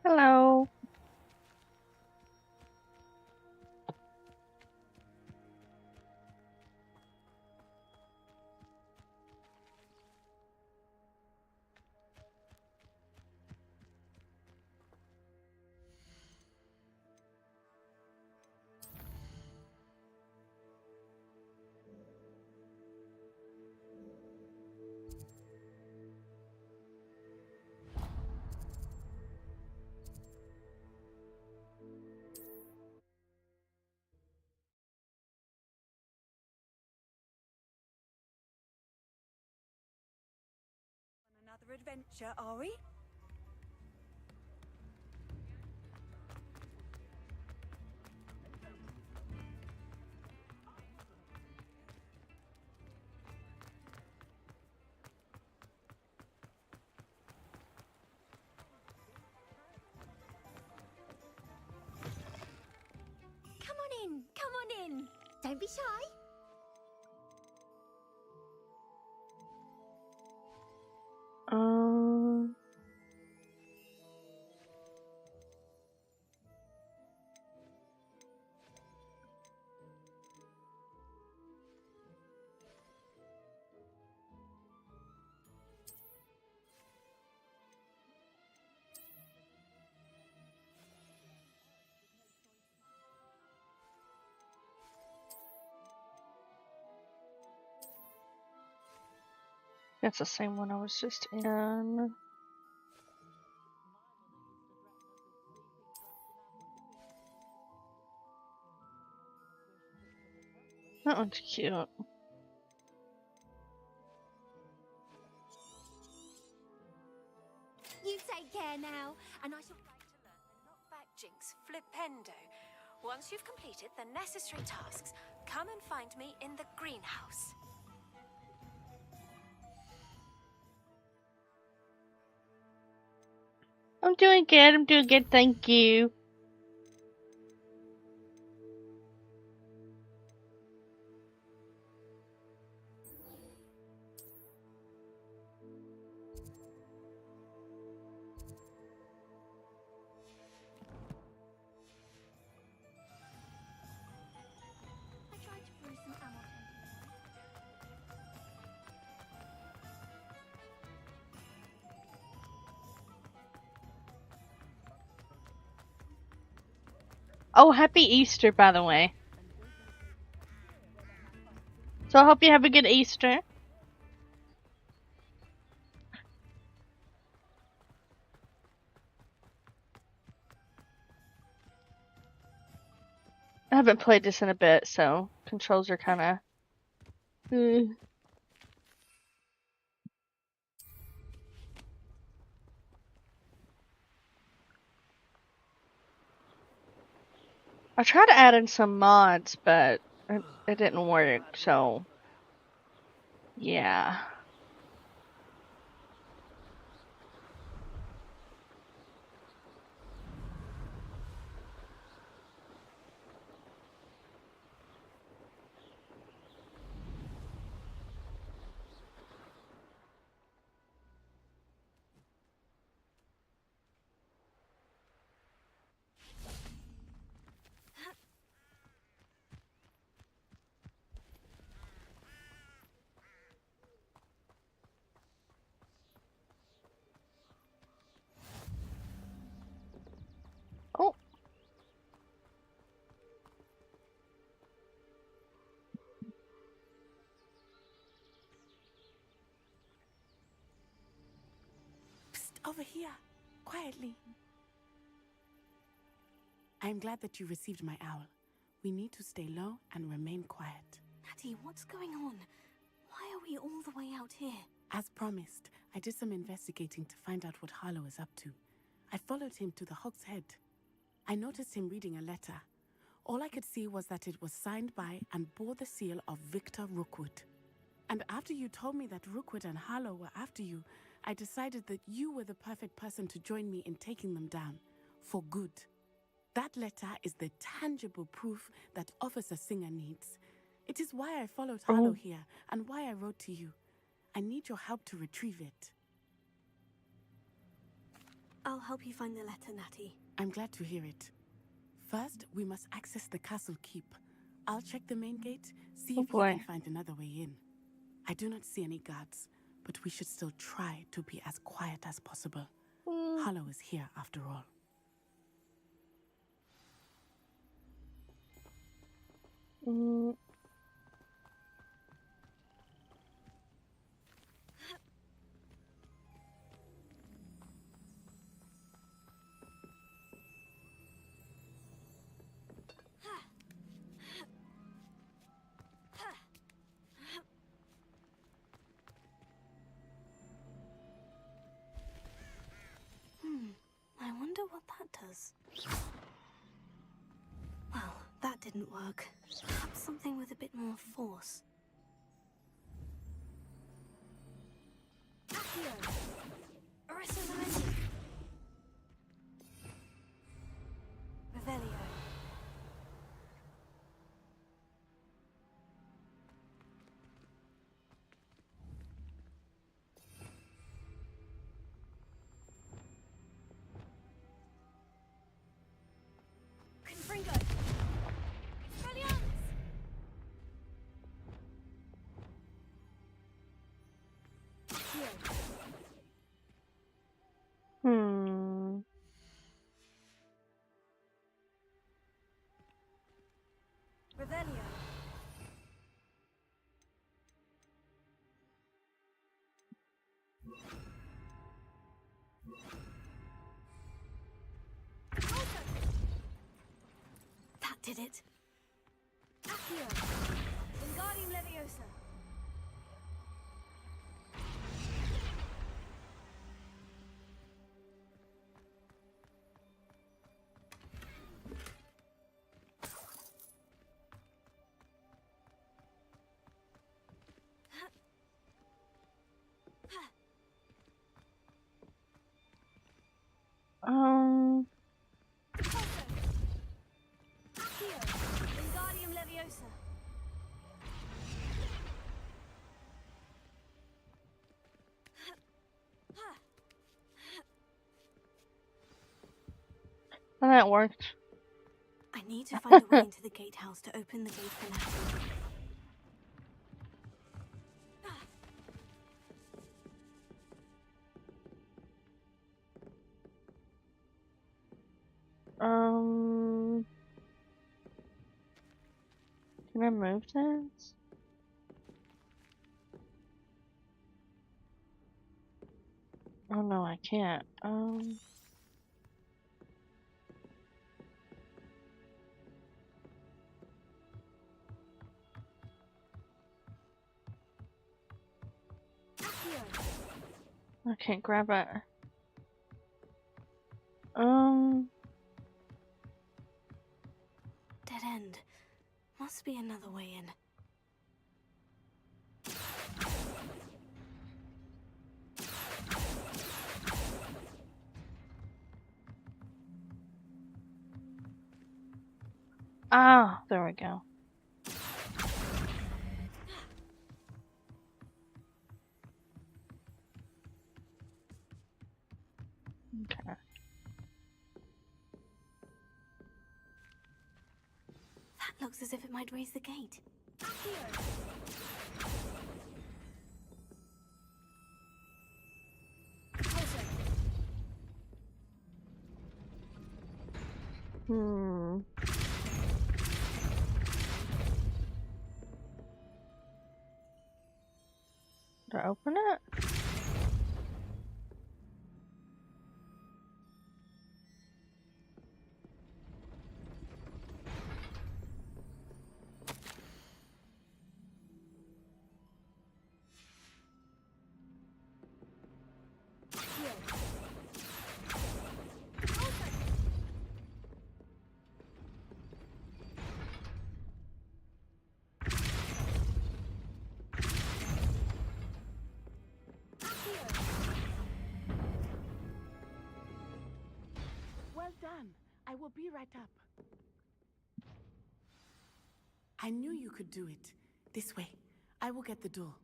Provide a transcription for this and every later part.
Hello. Another adventure, are we? Come on in, come on in. Don't be shy. Um. That's the same one I was just in. That one's cute. You take care now, and I shall like to learn the knockback jinx flipendo. Once you've completed the necessary tasks, come and find me in the greenhouse. I'm doing good. I'm doing good. Thank you. I tried to brew some ammo temporarily. Oh, happy Easter, by the way. So I hope you have a good Easter. I haven't played this in a bit, so controls are kind of. I tried to add in some mods, but it didn't work, so yeah. Oh, Psst, over here, quietly. I am glad that you received my owl. We need to stay low and remain quiet. Natty, what's going on? Why are we all the way out here? As promised, I did some investigating to find out what Harlow is up to. I followed him to the Hog's Head. I noticed him reading a letter. All I could see was that it was signed by and bore the seal of Victor Rookwood. And after you told me that Rookwood and Harlow were after you, I decided that you were the perfect person to join me in taking them down. For good. That letter is the tangible proof that Officer Singer needs. It is why I followed Harlow here and why I wrote to you. I need your help to retrieve it. I'll help you find the letter, Natty. I'm glad to hear it. First, we must access the castle keep. I'll check the main gate, see Oh if we boy. can find another way in. I do not see any guards, but we should still try to be as quiet as possible. Harlow is here after all. Mm. I wonder what that does. Well, that didn't work. Perhaps something with a bit more force. Accio! Arresto Momenti! Revelio. Confringo! Expelliarmus! Accio! Revelio. That did it. Accio. Wingardium Leviosa. Accio. Wingardium Leviosa. And that worked. I need to find a way into the gatehouse to open the gate for Natty. Can I move this? Oh no, I can't. I can't grab it. Dead end. Must be another way in. Ah, there we go. Okay. That looks as if it might raise the gate. Hmm. Did I open it? Well done. I will be right up. I knew you could do it. This way. I will get the door.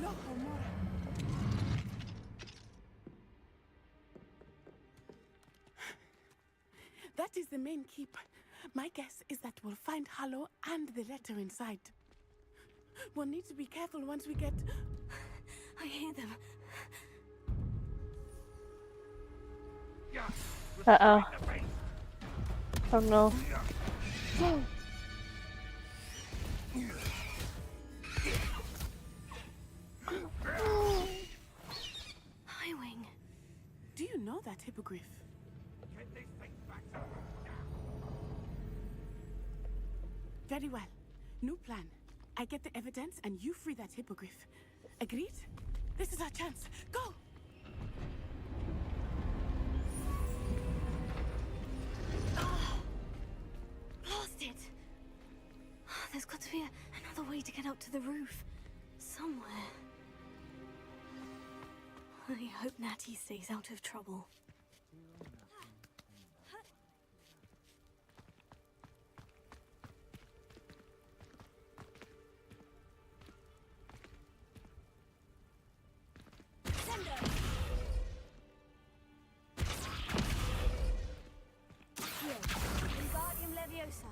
Loco, Mora. That is the main keep. My guess is that we'll find Harlow and the letter inside. We'll need to be careful once we get... I hear them. Uh-oh. Oh no. Highwing. Do you know that hippogriff? Very well. New plan. I get the evidence and you free that hippogriff. Agreed? This is our chance. Go! Blast it! There's got to be another way to get up to the roof. Somewhere. I hope Natty stays out of trouble. Wingardium Leviosa.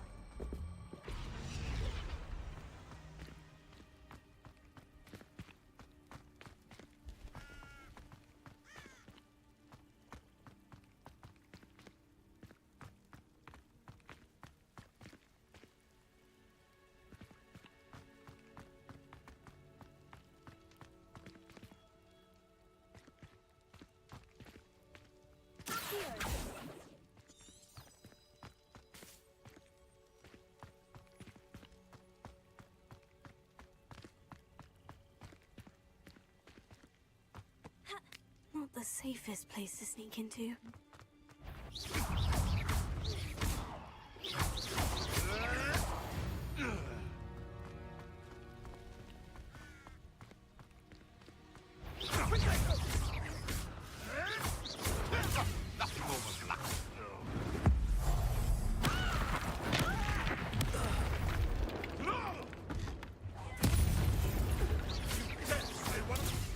Not the safest place to sneak into.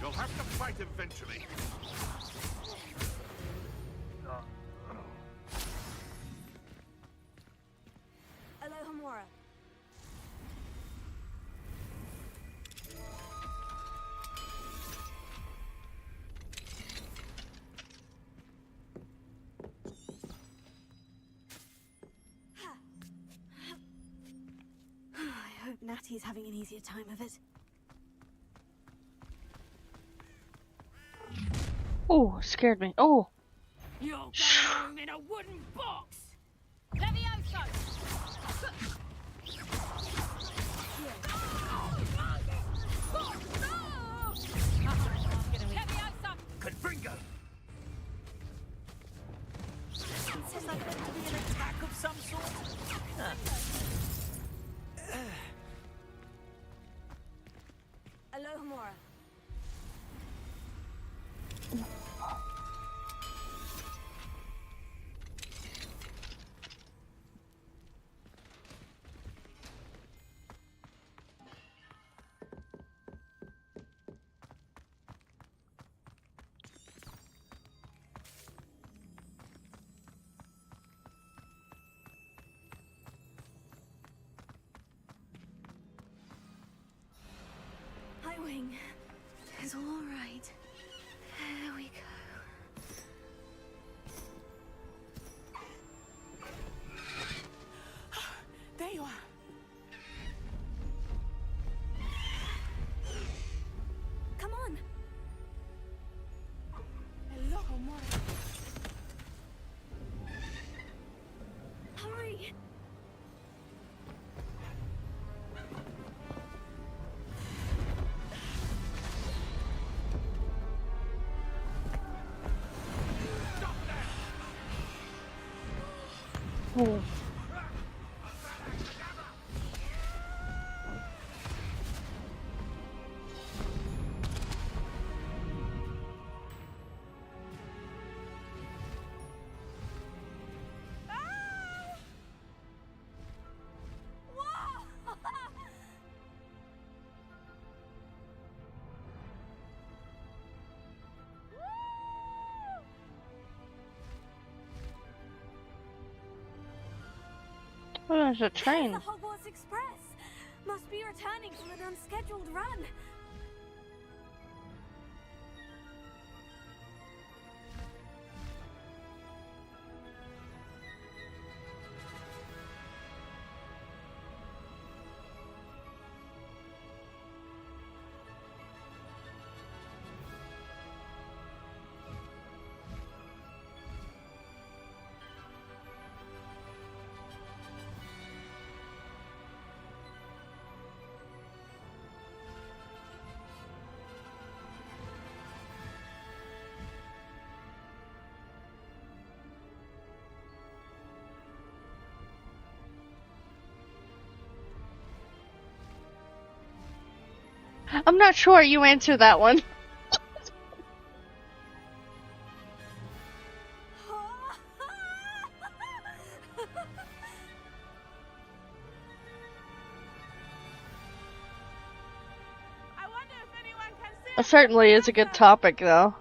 You'll have to fight eventually. Alohomora. I hope Natty's having an easier time of it. Oh, scared me. Oh. You're going home in a wooden box! Levioso! Leviosa! Confringo! Is that meant to be an attack of some sort? Alohomora. Highwing. It's all right. There we go. There you are. Come on. Hello, Mora. Hurry. Oh. Oh, there's a There's train. the Hogwarts Express. Must be returning from an unscheduled run. I'm not sure you answered that one. I wonder if anyone can see It us certainly is a good topic, though.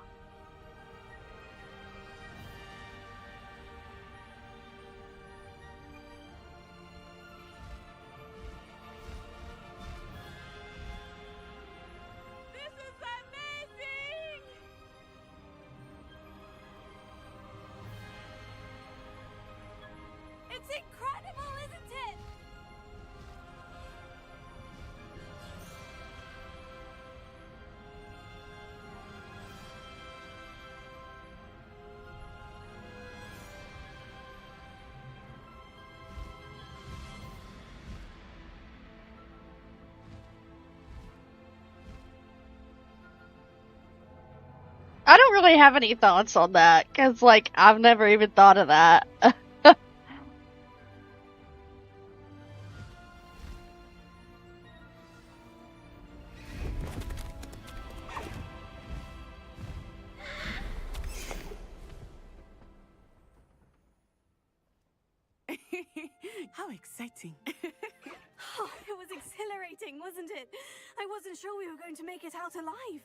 This is amazing! It's incredible, isn't it? I don't really have any thoughts on that, because, like, I've never even thought of that. How exciting. Oh, it was exhilarating, wasn't it? I wasn't sure we were going to make it out alive.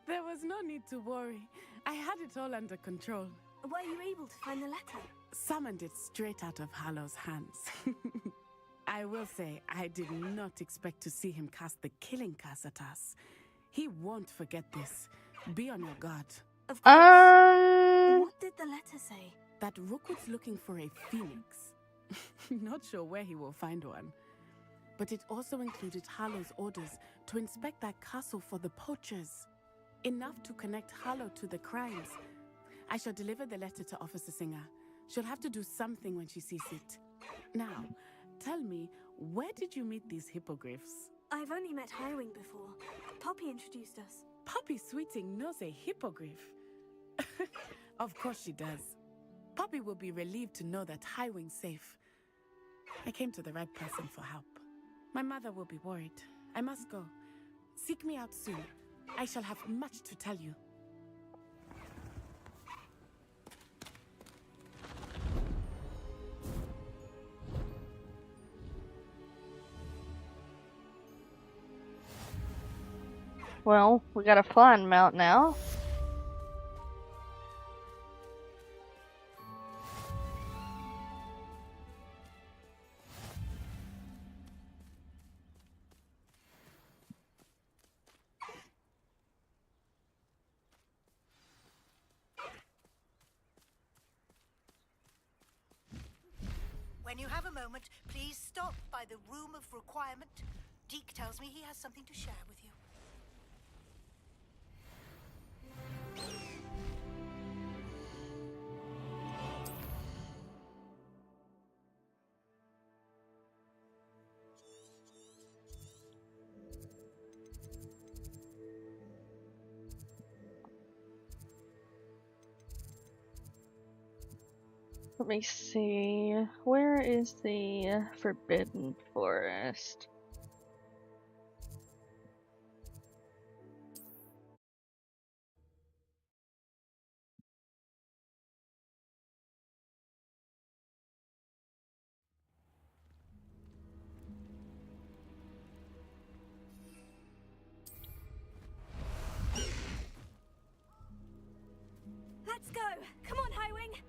There was no need to worry. I had it all under control. Were you able to find the letter? Summoned it straight out of Hallow's hands. I will say, I did not expect to see him cast the killing curse at us. He won't forget this. Be on your guard. Of course. What did the letter say? That Rookwood's looking for a phoenix. Not sure where he will find one. But it also included Hallow's orders to inspect that castle for the poachers. Enough to connect Hallow to the crimes. I shall deliver the letter to Officer Singer. She'll have to do something when she sees it. Now, tell me, where did you meet these hippogriffs? I've only met Highwing before. Poppy introduced us. Poppy Sweeting knows a hippogriff. Of course she does. Poppy will be relieved to know that Highwing's safe. I came to the right person for help. My mother will be worried. I must go. Seek me out soon. I shall have much to tell you. Well, we got a flying mount now. When you have a moment, please stop by the Room of Requirement. Deke tells me he has something to share with you. Let me see. Where is the Forbidden Forest? Let's go! Come on, Highwing!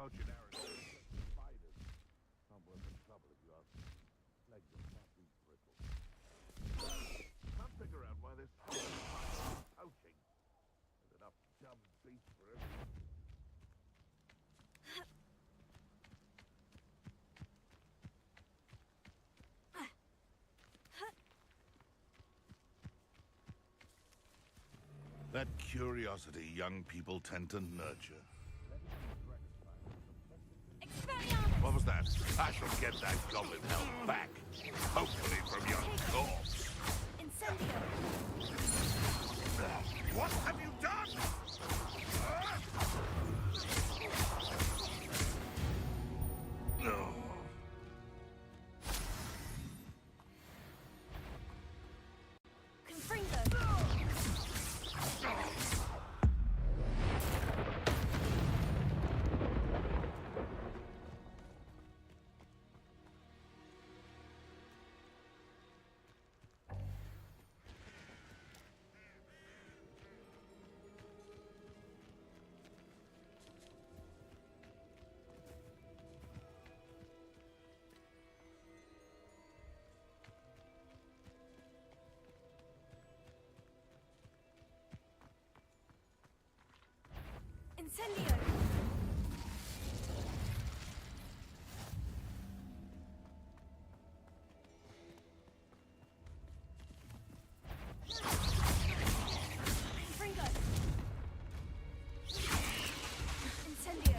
Dodging arrows. Spiders. Not worth the trouble if you ask me. Legs are flatly brittle. Can't figure out why this poaching. There's enough dumb beasts for everyone. That curiosity young people tend to nurture. Expelliarmus! What was that? I shall get that goblin hell back. Hopefully from your corpse. Incendio! What have you done? No. Confringo! Incendio! Confringo! Incendio!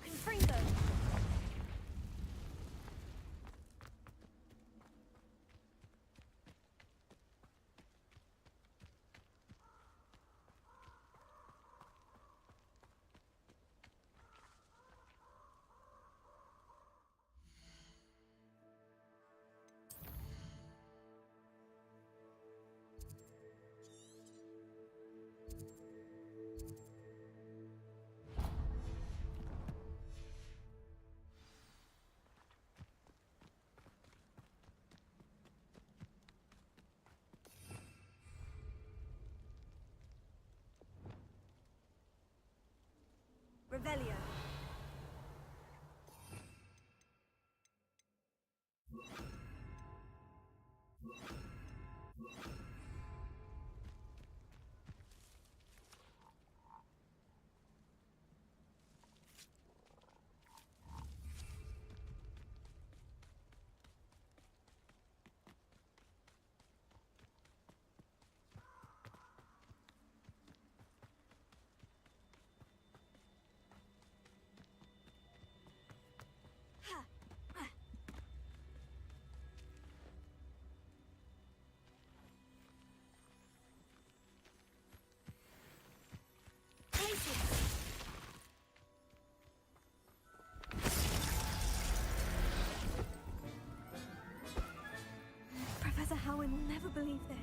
Confringo! Revelio. Professor Howin will never believe this.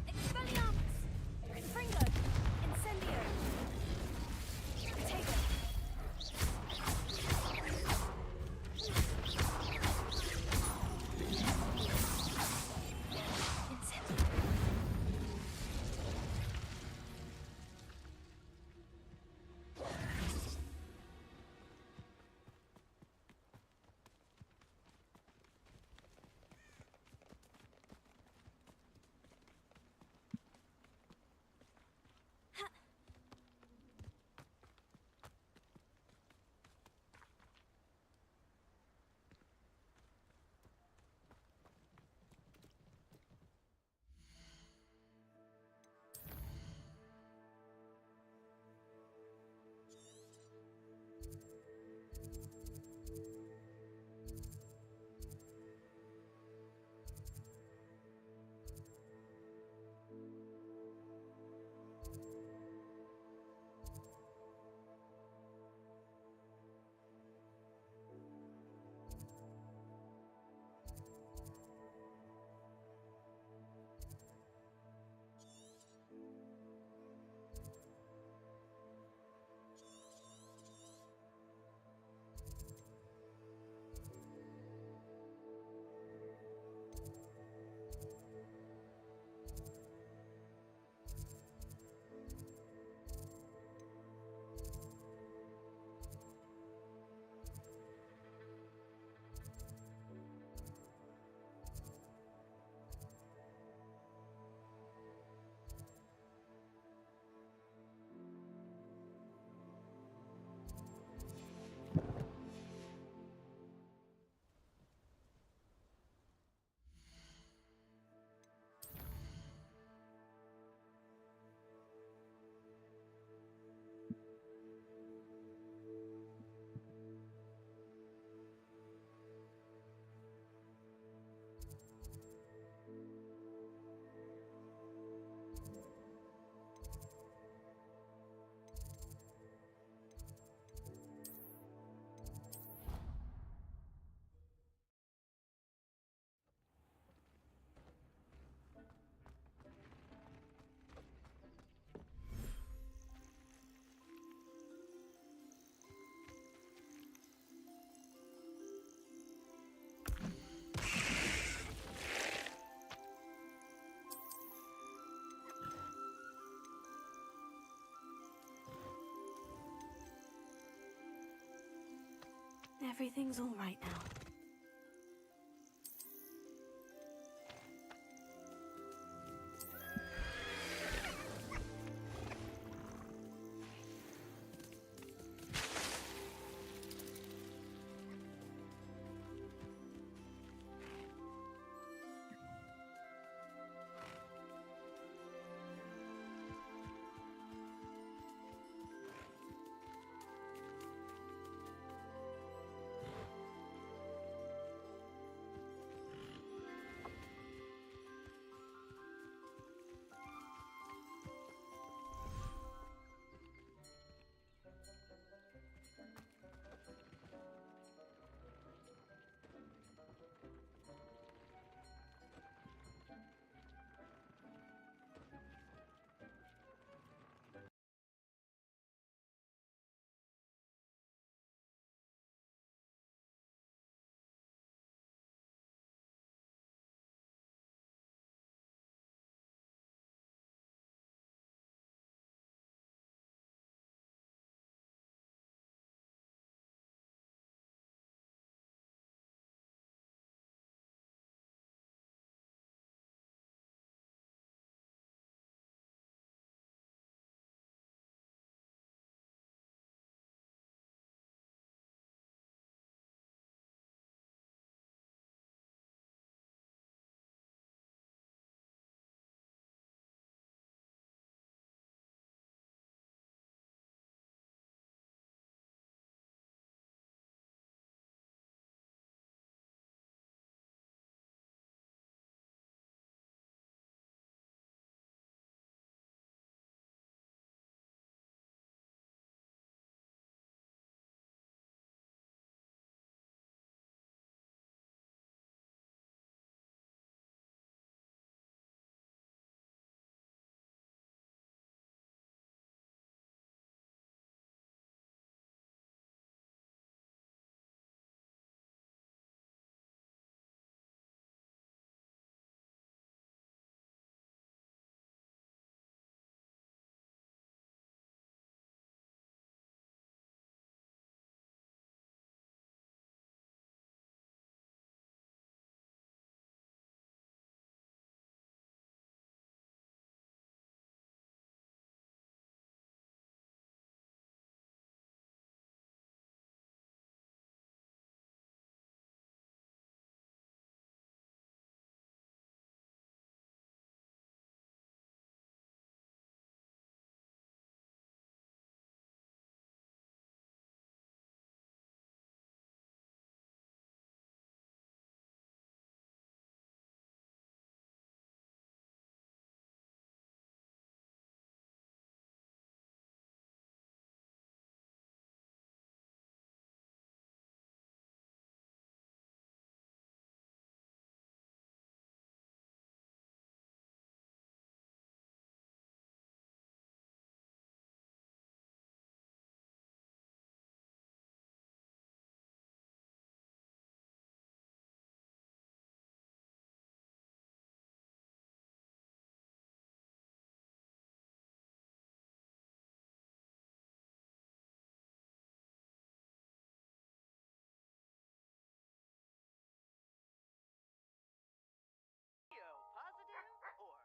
Expelliarmus! everything's all right now.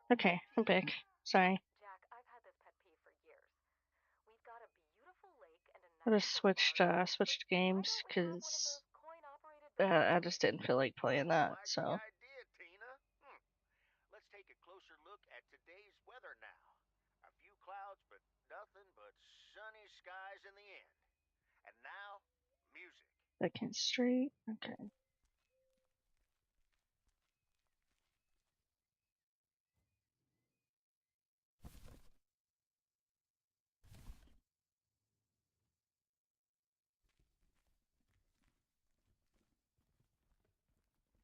Okay, I'm back. Sorry. Jack, I've had this pet peeve for years. We've got a beautiful lake and a I nice just switch park. switched Why games don't we have one of because those coin-operated I boats? just didn't feel like playing that. Like the So idea, Tina. Let's take a closer look at today's weather now. A few clouds, but nothing but sunny skies in the end. And now, music. second straight. Okay.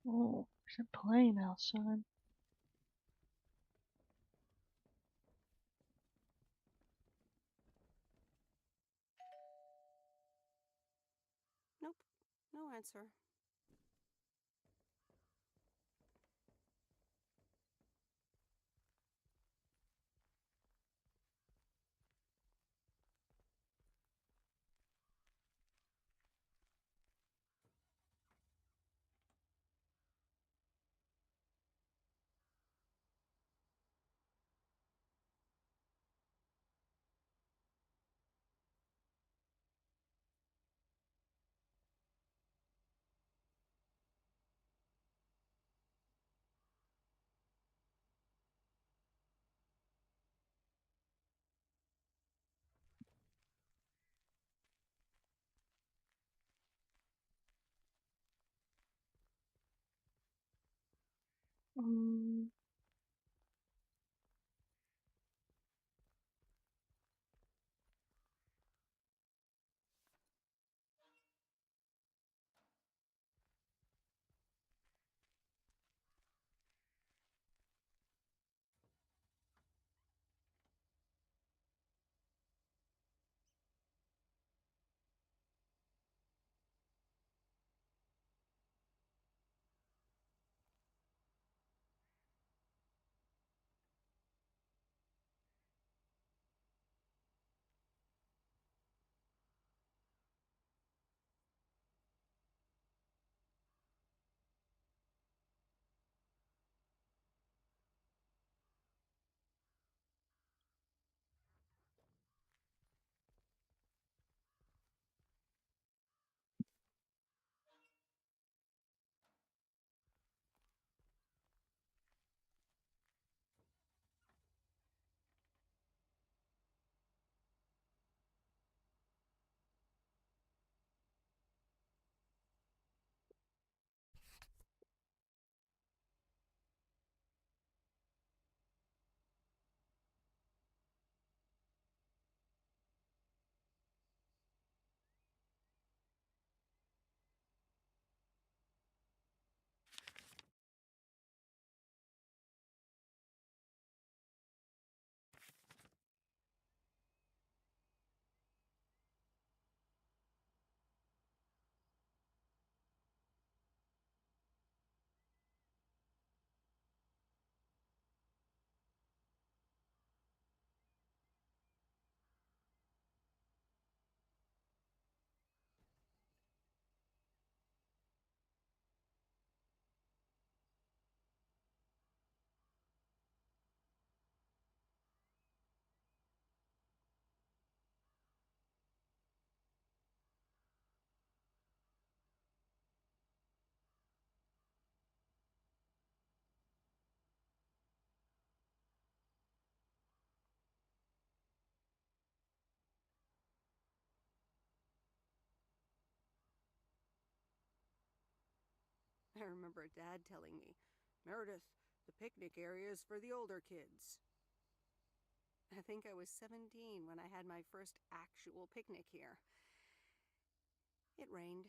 Oh, there's a plane outside. Nope, no answer. Mm. I remember Dad telling me, Meredith, the picnic area is for the older kids. I think I was 17 when I had my first actual picnic here. It rained.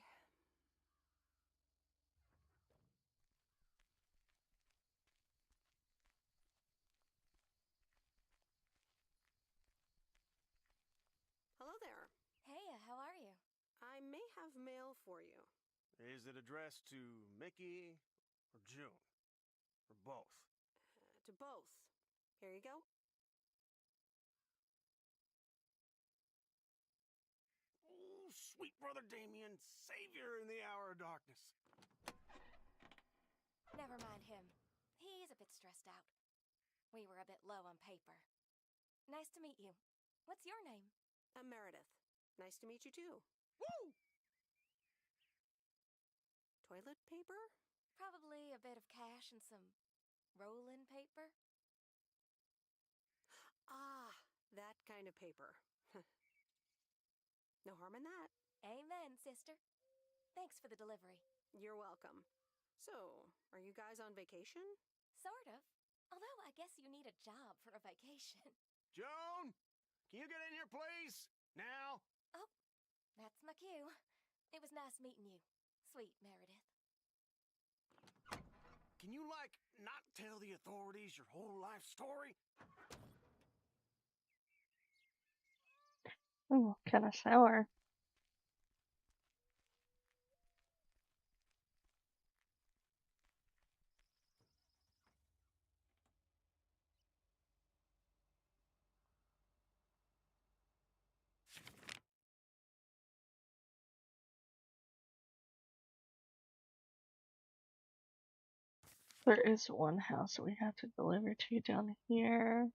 Hello there. Hey, how are you? I may have mail for you. Is it addressed to Mickey or June? Or both? To both. Here you go. Oh, sweet brother Damien, savior in the hour of darkness. Never mind him. He's a bit stressed out. We were a bit low on paper. Nice to meet you. What's your name? I'm Meredith. Nice to meet you too. Woo! Toilet paper? Probably a bit of cash and some rolling paper. Ah, that kind of paper. No harm in that. Amen, sister. Thanks for the delivery. You're welcome. So, are you guys on vacation? Sort of. Although I guess you need a job for a vacation. Joan, can you get in here, please? Now? Oh, that's my cue. It was nice meeting you, sweet Meredith. Can you, not tell the authorities your whole life story? Ooh, kind of sour. There is one house that we have to deliver to down here.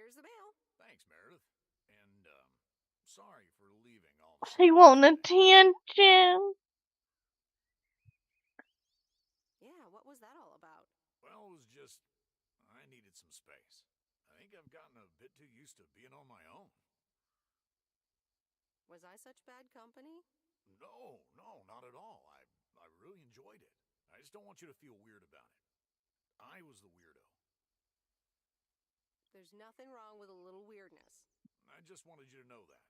Here's the mail. Thanks, Meredith. And, sorry for leaving all the He want attention. Yeah, what was that all about? Well, it was just, I needed some space. I think I've gotten a bit too used to being on my own. Was I such bad company? No, not at all. I really enjoyed it. I just don't want you to feel weird about it. I was the weirdo. There's nothing wrong with a little weirdness. I just wanted you to know that.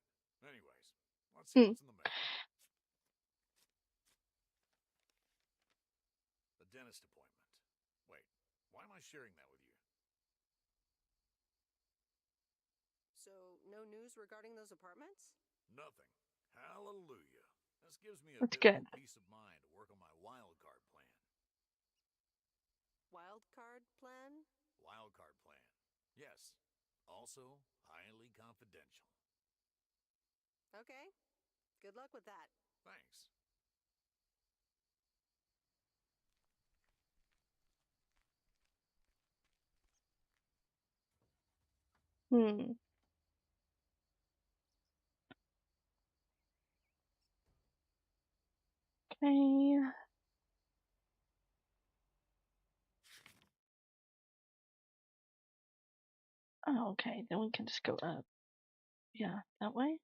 Anyways, let's see what's in the mail. The dentist appointment. Wait, why am I sharing that with you? So, no news regarding those apartments? Nothing. Hallelujah. This gives me a That's bit good. more peace of mind to work on my wild card plan. Wild card plan? Wild card plan. Yes. Also, highly confidential. Okay. Good luck with that. Thanks. Hmm. Okay. Oh, okay. Then we can just go up. Yeah, that way.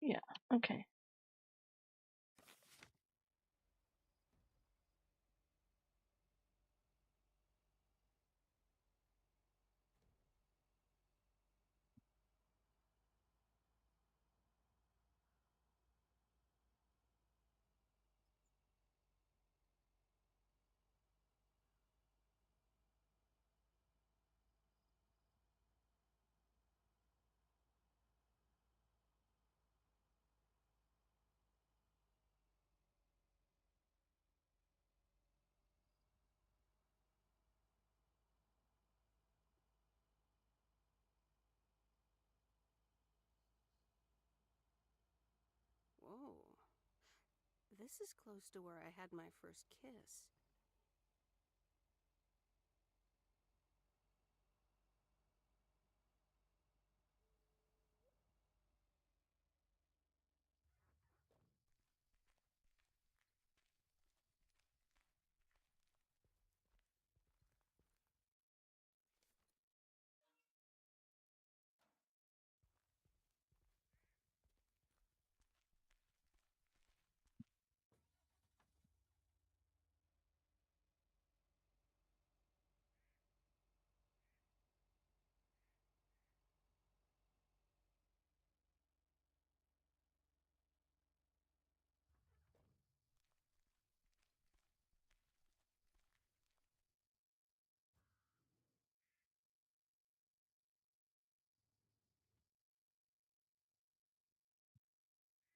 Yeah. Okay. Whoa. This is close to where I had my first kiss.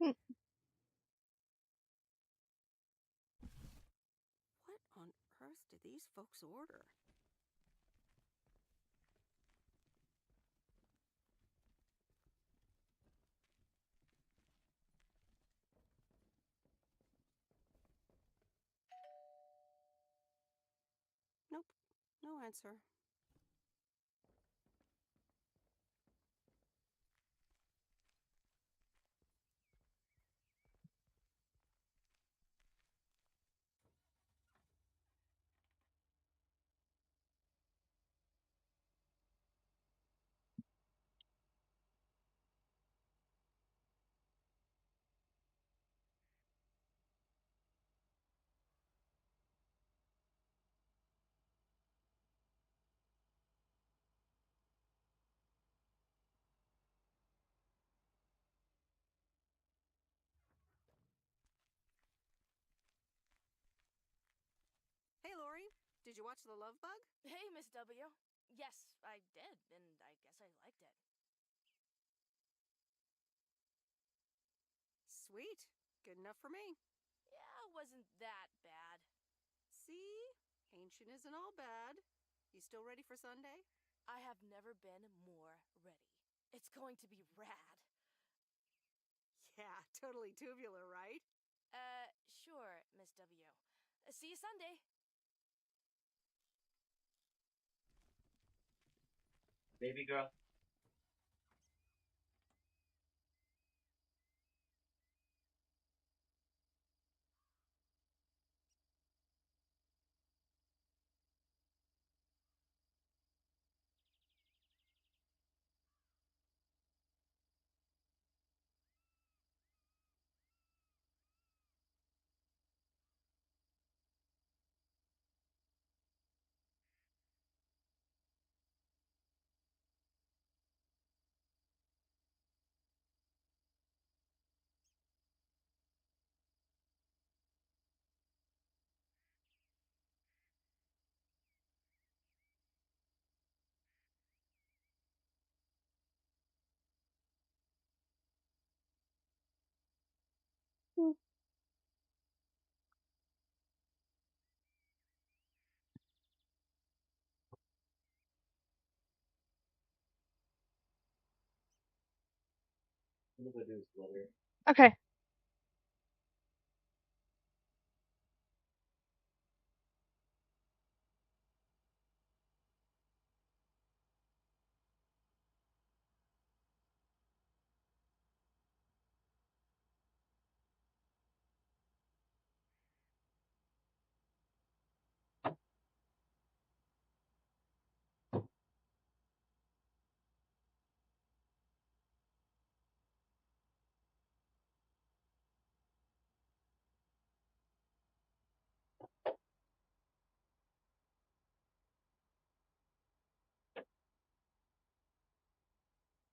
Hmm. What on earth did these folks order? Nope. No answer. Hey, Lori. Did you watch The Love Bug? Hey, Miss W. Yes, I did, and I guess I liked it. Sweet. Good enough for me. Yeah, it wasn't that bad. See? Ancient isn't all bad. You still ready for Sunday? I have never been more ready. It's going to be rad. Yeah, totally tubular, right? Sure, Miss W. See you Sunday. Baby girl. Okay. Hi,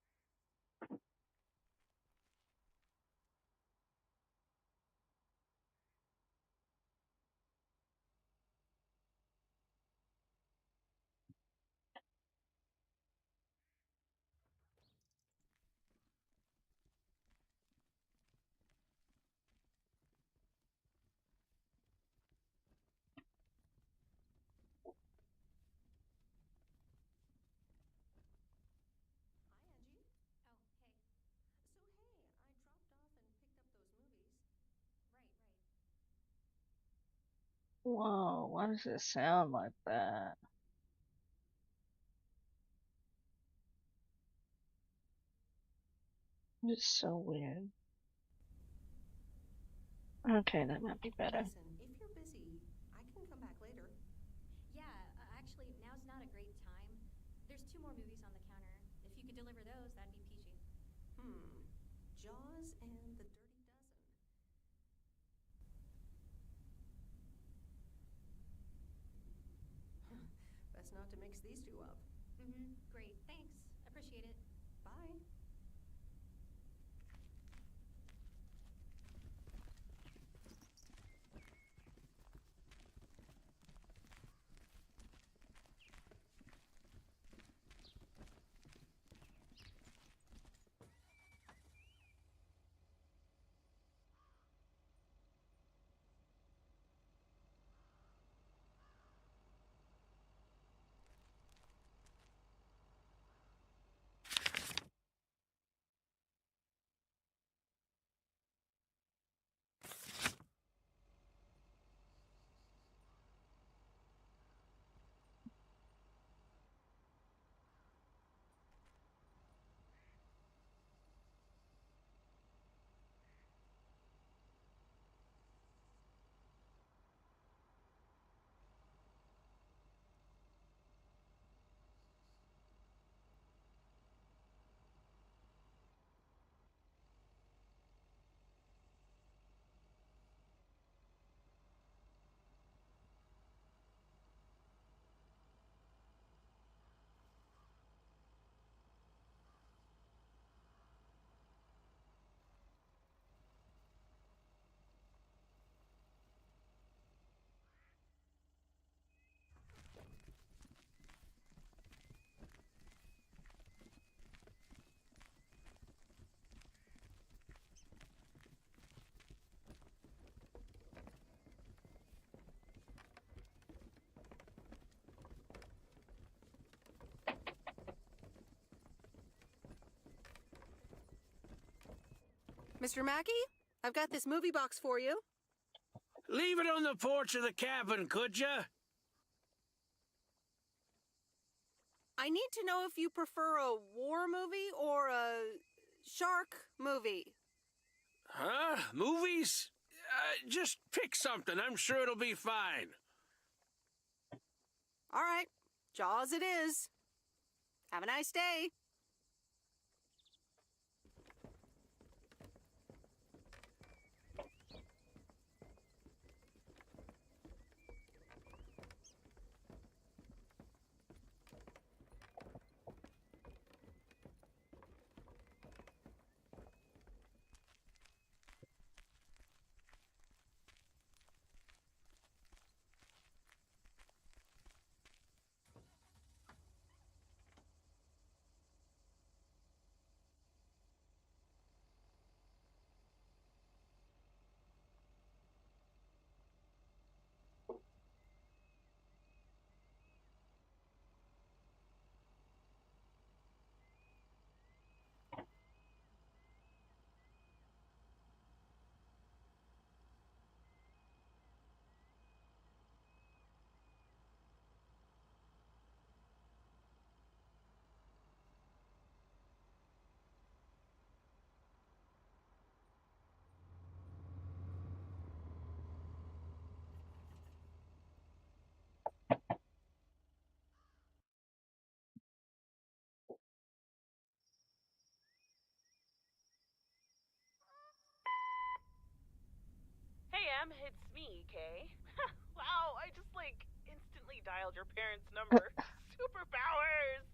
Angie. Oh, hey. So, hey, I dropped off and picked up those movies. Right. Whoa, why does it sound like that? It's so weird. Okay, that might be better. Listen, if you're busy, I can come back later. Yeah, actually, now's not a great time. There's 2 more movies on the counter. If you could deliver those, that'd be peachy. Jaws and the Dirty Dozen. Best not to mix these two up. Great. Thanks. Appreciate it. Bye. Mr. Mackey, I've got this movie box for you. Leave it on the porch of the cabin, could ya? I need to know if you prefer a war movie or a shark movie. Huh? Movies? Just pick something. I'm sure it'll be fine. All right, Jaws it is. Have a nice day. Hey, Em, it's me, Kay. Wow, I just, instantly dialed your parents' number. Superpowers!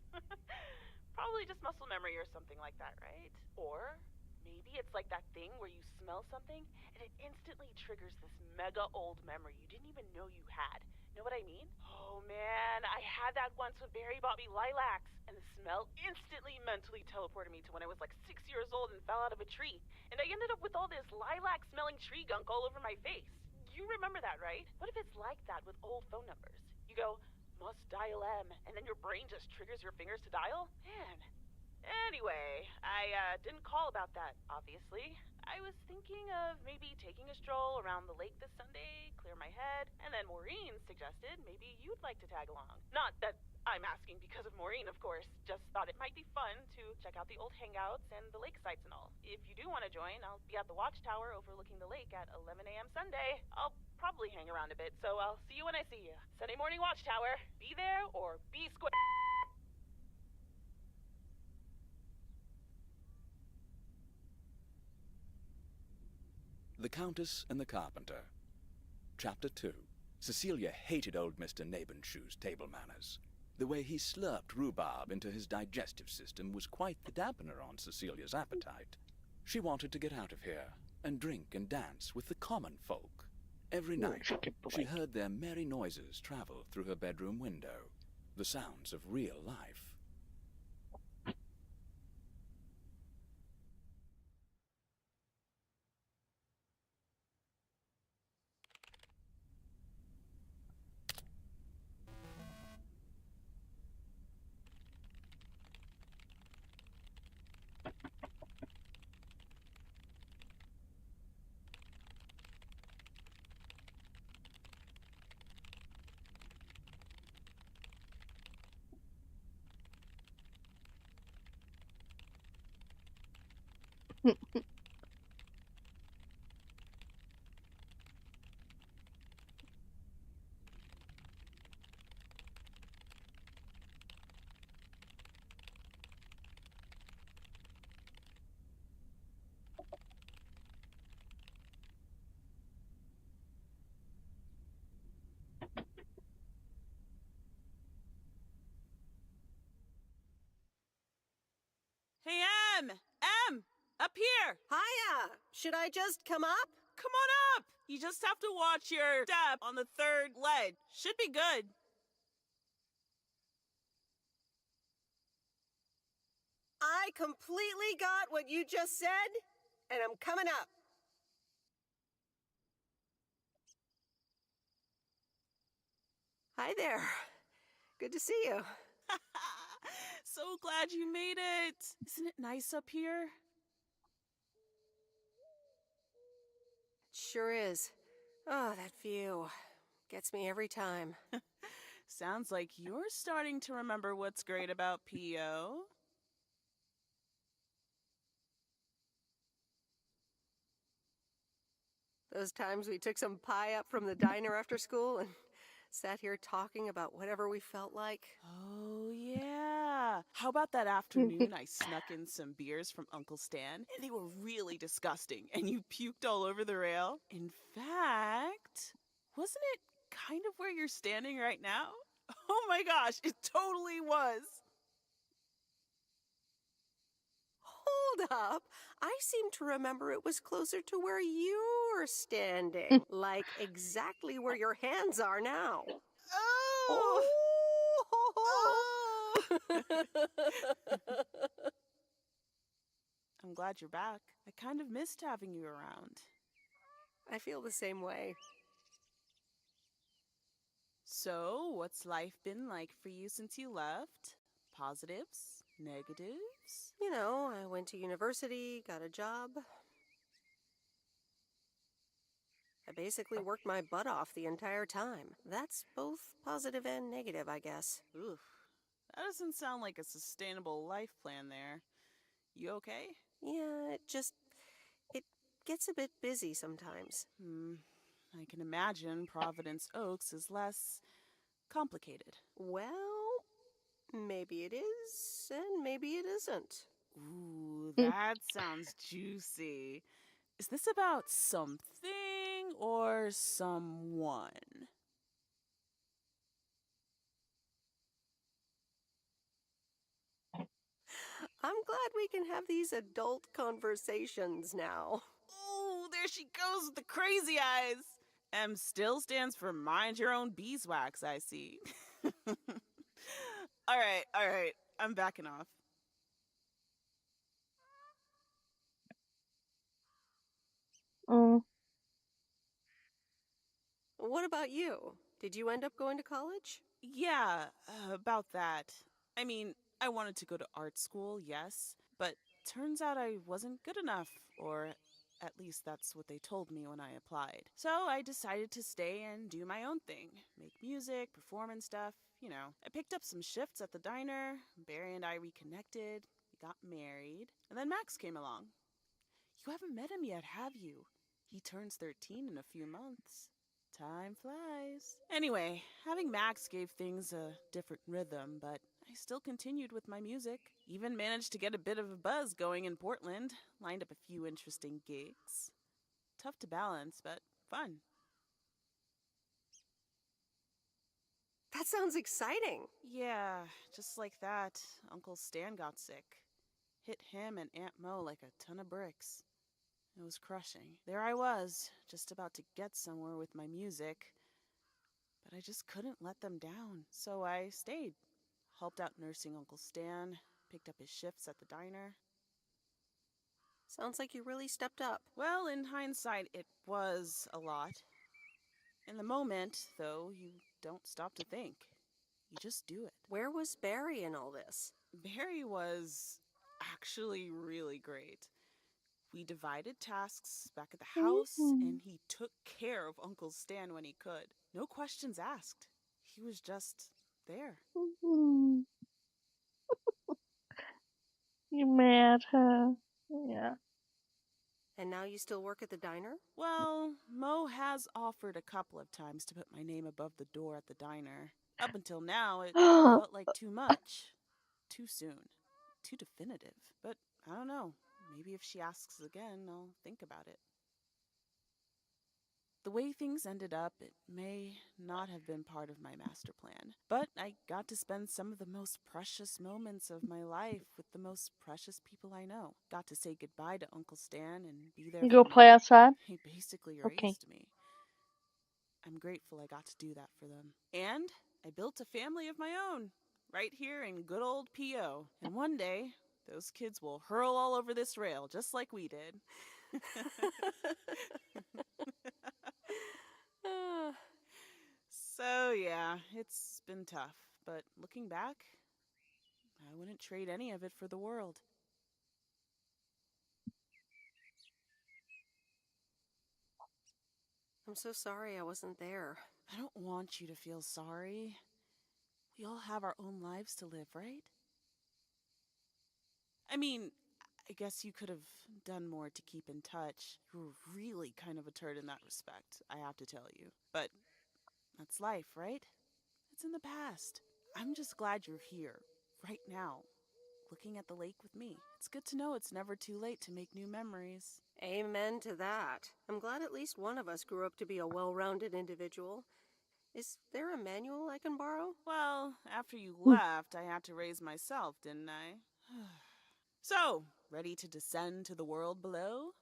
Probably just muscle memory or something like that, right? Or maybe it's like that thing where you smell something and it instantly triggers this mega old memory you didn't even know you had. Know what I mean? Oh man, I had that once when Barry bought me lilacs, and the smell instantly mentally teleported me to when I was like 6 years old and fell out of a tree. And I ended up with all this lilac smelling tree gunk all over my face. You remember that, right? What if it's like that with old phone numbers? You go, must dial M, and then your brain just triggers your fingers to dial? Man. Anyway, I didn't call about that, obviously. I was thinking of maybe taking a stroll around the lake this Sunday, clear my head, and then Maureen suggested maybe you'd like to tag along. Not that I'm asking because of Maureen, of course. Just thought it might be fun to check out the old hangouts and the lake sites and all. If you do want to join, I'll be at the watchtower overlooking the lake at 11 a.m. Sunday. I'll probably hang around a bit, so I'll see you when I see you. Sunday morning watchtower. Be there or be square. The Countess and the Carpenter. Chapter 2. Cecilia hated old Mr. Nabenshoe's table manners. The way he slurped rhubarb into his digestive system was quite the dampener on Cecilia's appetite. She wanted to get out of here and drink and dance with the common folk. Every night, she heard their merry noises travel through her bedroom window, the sounds of real life. Hey, Em! Em! Up here! Hiya! Should I just come up? Come on up! You just have to watch your step on the third ledge. Should be good. I completely got what you just said, and I'm coming up. Hi there. Good to see you. So glad you made it. Isn't it nice up here? It sure is. Oh, that view. Gets me every time. Sounds like you're starting to remember what's great about P.O. Those times we took some pie up from the diner after school and sat here talking about whatever we felt like. Oh, yeah. How about that afternoon I snuck in some beers from Uncle Stan, and they were really disgusting, and you puked all over the rail? In fact, wasn't it kind of where you're standing right now? Oh my gosh, it totally was. Hold up. I seem to remember it was closer to where you're standing. Like exactly where your hands are now. Oh! Oh! I'm glad you're back. I kind of missed having you around. I feel the same way. So, what's life been like for you since you left? Positives? Negatives? You know, I went to university, got a job. I basically worked my butt off the entire time. That's both positive and negative, I guess. Oof. That doesn't sound like a sustainable life plan there. You okay? Yeah, it gets a bit busy sometimes. I can imagine Providence Oaks is less complicated. Well, maybe it is, and maybe it isn't. Ooh, that sounds juicy. Is this about something or someone? I'm glad we can have these adult conversations now. Oh, there she goes with the crazy eyes. M still stands for mind your own beeswax, I see. All right. I'm backing off. What about you? Did you end up going to college? Yeah, about that. I mean, I wanted to go to art school, yes, but turns out I wasn't good enough, or at least that's what they told me when I applied. So I decided to stay and do my own thing, make music, perform and stuff, you know. I picked up some shifts at the diner, Barry and I reconnected, we got married, and then Max came along. You haven't met him yet, have you? He turns 13 in a few months. Time flies. Anyway, having Max gave things a different rhythm, but I still continued with my music. Even managed to get a bit of a buzz going in Portland, lined up a few interesting gigs. Tough to balance, but fun. That sounds exciting. Yeah, just like that, Uncle Stan got sick. Hit him and Aunt Mo like a ton of bricks. It was crushing. There I was, just about to get somewhere with my music, but I just couldn't let them down. So I stayed, helped out nursing Uncle Stan, picked up his shifts at the diner. Sounds like you really stepped up. Well, in hindsight, it was a lot. In the moment, though, you don't stop to think. You just do it. Where was Barry in all this? Barry was actually really great. We divided tasks back at the house, and he took care of Uncle Stan when he could. No questions asked. He was just there. You mad, huh? Yeah. And now you still work at the diner? Well, Mo has offered a couple of times to put my name above the door at the diner. Up until now, it felt like too much. Too soon. Too definitive. But I don't know. Maybe if she asks again, I'll think about it. The way things ended up, it may not have been part of my master plan, but I got to spend some of the most precious moments of my life with the most precious people I know. Got to say goodbye to Uncle Stan and be there You for go me. play outside? He basically Okay. raised me. I'm grateful I got to do that for them. And I built a family of my own, right here in good old P.O. And one day, those kids will hurl all over this rail, just like we did. So, yeah, it's been tough, but looking back, I wouldn't trade any of it for the world. I'm so sorry I wasn't there. I don't want you to feel sorry. We all have our own lives to live, right? I mean, I guess you could have done more to keep in touch. You were really kind of a turd in that respect, I have to tell you. But that's life, right? It's in the past. I'm just glad you're here, right now, looking at the lake with me. It's good to know it's never too late to make new memories. Amen to that. I'm glad at least one of us grew up to be a well-rounded individual. Is there a manual I can borrow? Well, after you left, I had to raise myself, didn't I? So, ready to descend to the world below?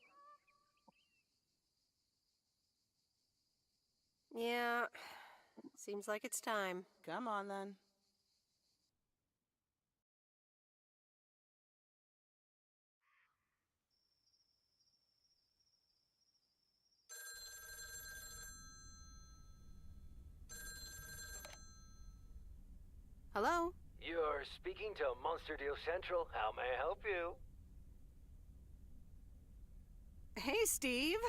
Yeah, seems like it's time. Come on, then. Hello? You're speaking to Monster Deal Central. How may I help you? Hey, Steve.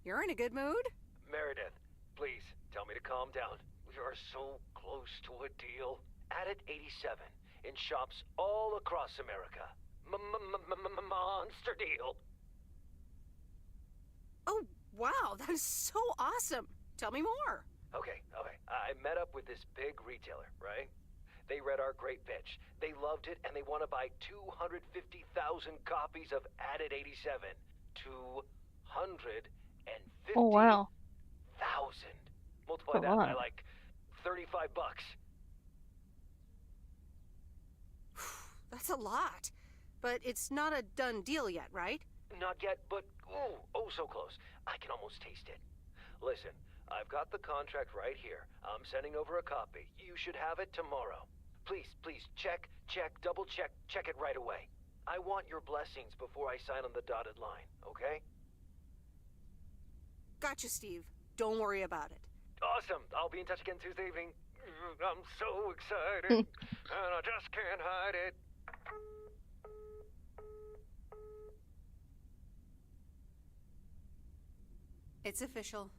You're in a good mood? Meredith, please tell me to calm down. We are so close to a deal. At it 87 in shops all across America. Monster Deal. Oh, wow, that is so awesome. Tell me more. Okay. I met up with this big retailer, right? They read our great pitch. They loved it, and they want to buy 250,000 copies of Added 87. 250,000. Oh wow. Multiply A that by lot. like $35. That's a lot. But it's not a done deal yet, right? Not yet, but oh so close. I can almost taste it. Listen, I've got the contract right here. I'm sending over a copy. You should have it tomorrow. Please, check, double check it right away. I want your blessings before I sign on the dotted line, okay? Gotcha, Steve. Don't worry about it. Awesome. I'll be in touch again Tuesday evening. I'm so excited, and I just can't hide it. It's official.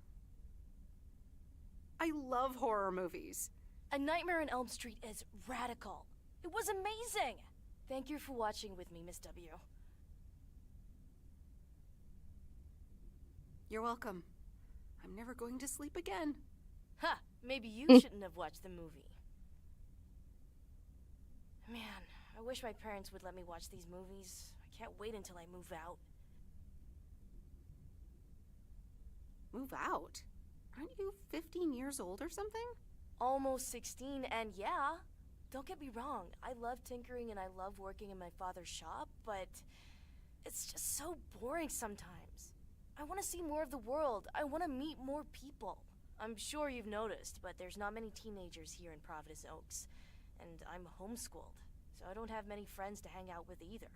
I love horror movies. A Nightmare on Elm Street is radical. It was amazing! Thank you for watching with me, Miss W. You're welcome. I'm never going to sleep again. Ha! Maybe you shouldn't have watched the movie. Man, I wish my parents would let me watch these movies. I can't wait until I move out. Move out? Aren't you 15 years old or something? Almost 16, and yeah, don't get me wrong, I love tinkering and I love working in my father's shop, but it's just so boring sometimes. I want to see more of the world. I want to meet more people. I'm sure you've noticed, but there's not many teenagers here in Providence Oaks, and I'm homeschooled, so I don't have many friends to hang out with either.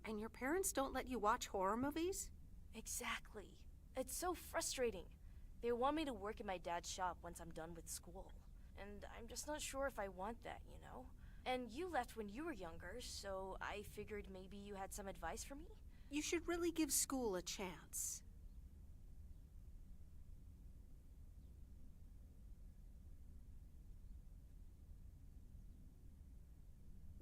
And your parents don't let you watch horror movies? Exactly. It's so frustrating. They want me to work in my dad's shop once I'm done with school. And I'm just not sure if I want that, you know? And you left when you were younger, so I figured maybe you had some advice for me? You should really give school a chance.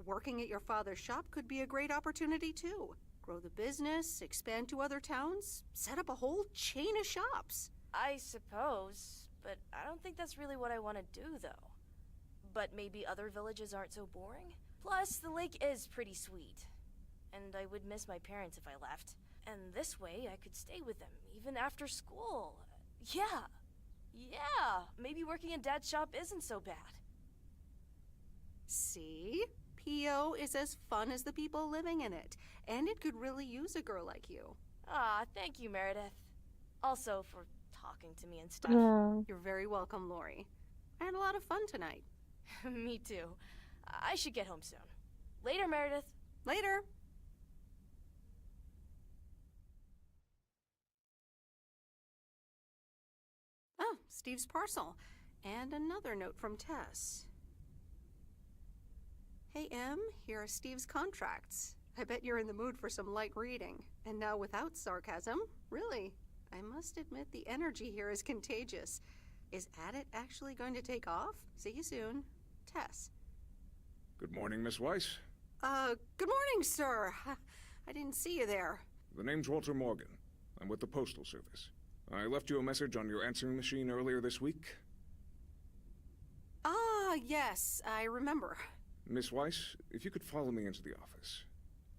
Working at your father's shop could be a great opportunity too. Grow the business, expand to other towns, set up a whole chain of shops. I suppose, but I don't think that's really what I want to do, though. But maybe other villages aren't so boring? Plus, the lake is pretty sweet. And I would miss my parents if I left. And this way, I could stay with them, even after school. Yeah, maybe working in Dad's shop isn't so bad. See? PO is as fun as the people living in it, and it could really use a girl like you. Ah, thank you, Meredith. Also, for talking to me and stuff. You're very welcome, Lori. I had a lot of fun tonight. Me too. I should get home soon. Later, Meredith. Later. Oh, Steve's parcel. And another note from Tess. Hey, Em, here are Steve's contracts. I bet you're in the mood for some light reading. And now without sarcasm, really. I must admit the energy here is contagious. Is Adit actually going to take off? See you soon. Tess. Good morning, Miss Weiss. Good morning, sir. I didn't see you there. The name's Walter Morgan. I'm with the Postal Service. I left you a message on your answering machine earlier this week. Ah, yes, I remember. Miss Weiss, if you could follow me into the office,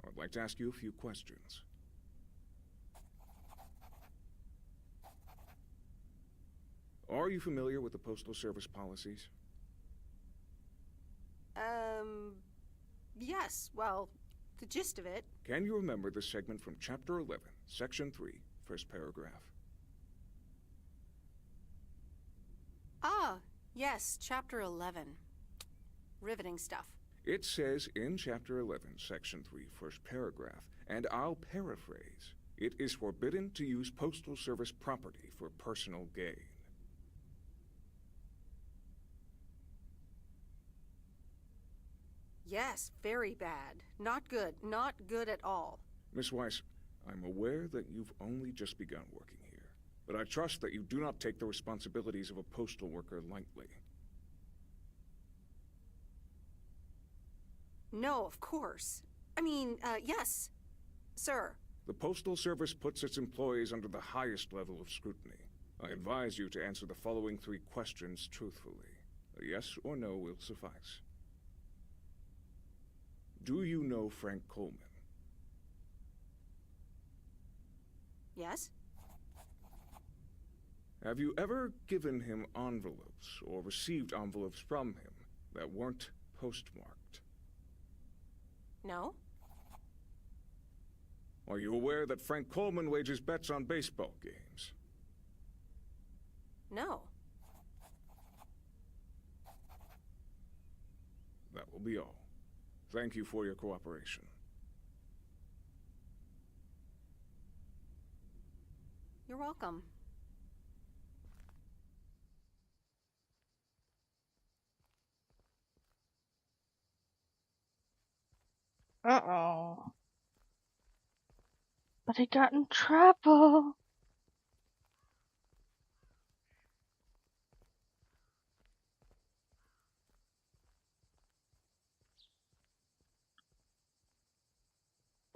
I'd like to ask you a few questions. Are you familiar with the Postal Service policies? Yes, well, the gist of it. Can you remember this segment from Chapter 11, Section 3, first paragraph? Ah, yes, Chapter 11. Riveting stuff. It says in Chapter 11, Section 3, first paragraph, and I'll paraphrase, it is forbidden to use Postal Service property for personal gain. Yes, very bad. Not good. Not good at all. Miss Weiss, I'm aware that you've only just begun working here, but I trust that you do not take the responsibilities of a postal worker lightly. No, of course. I mean, yes, sir. The Postal Service puts its employees under the highest level of scrutiny. I advise you to answer the following 3 questions truthfully. A yes or no will suffice. Do you know Frank Coleman? Yes? Have you ever given him envelopes or received envelopes from him that weren't postmarked? No? Are you aware that Frank Coleman wagers bets on baseball games? No. That will be all. Thank you for your cooperation. You're welcome. Uh-oh. But he got in trouble.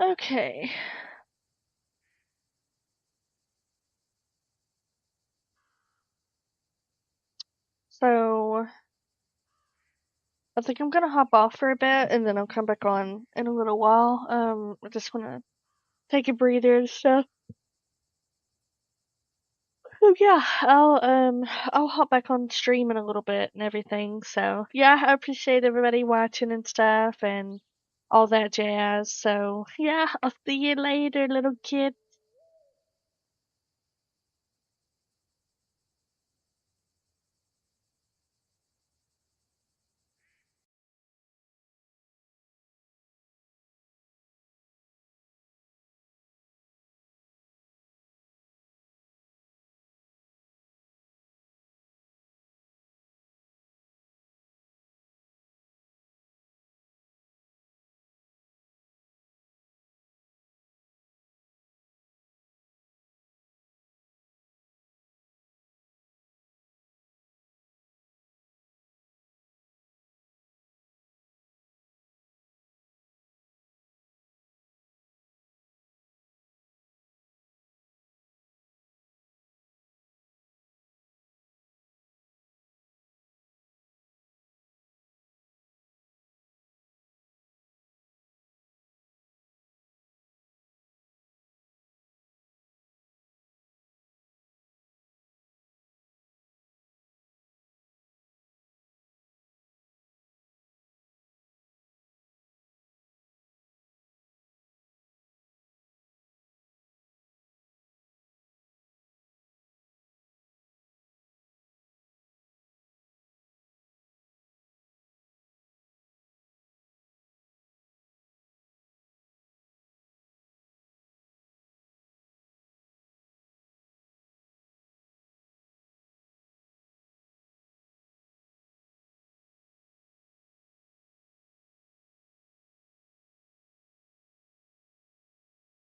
Okay. So, I think I'm gonna hop off for a bit and then I'll come back on in a little while. I just wanna take a breather and stuff. So yeah, I'll hop back on stream in a little bit and everything. So yeah, I appreciate everybody watching and stuff and all that jazz. So yeah, I'll see you later, little kid.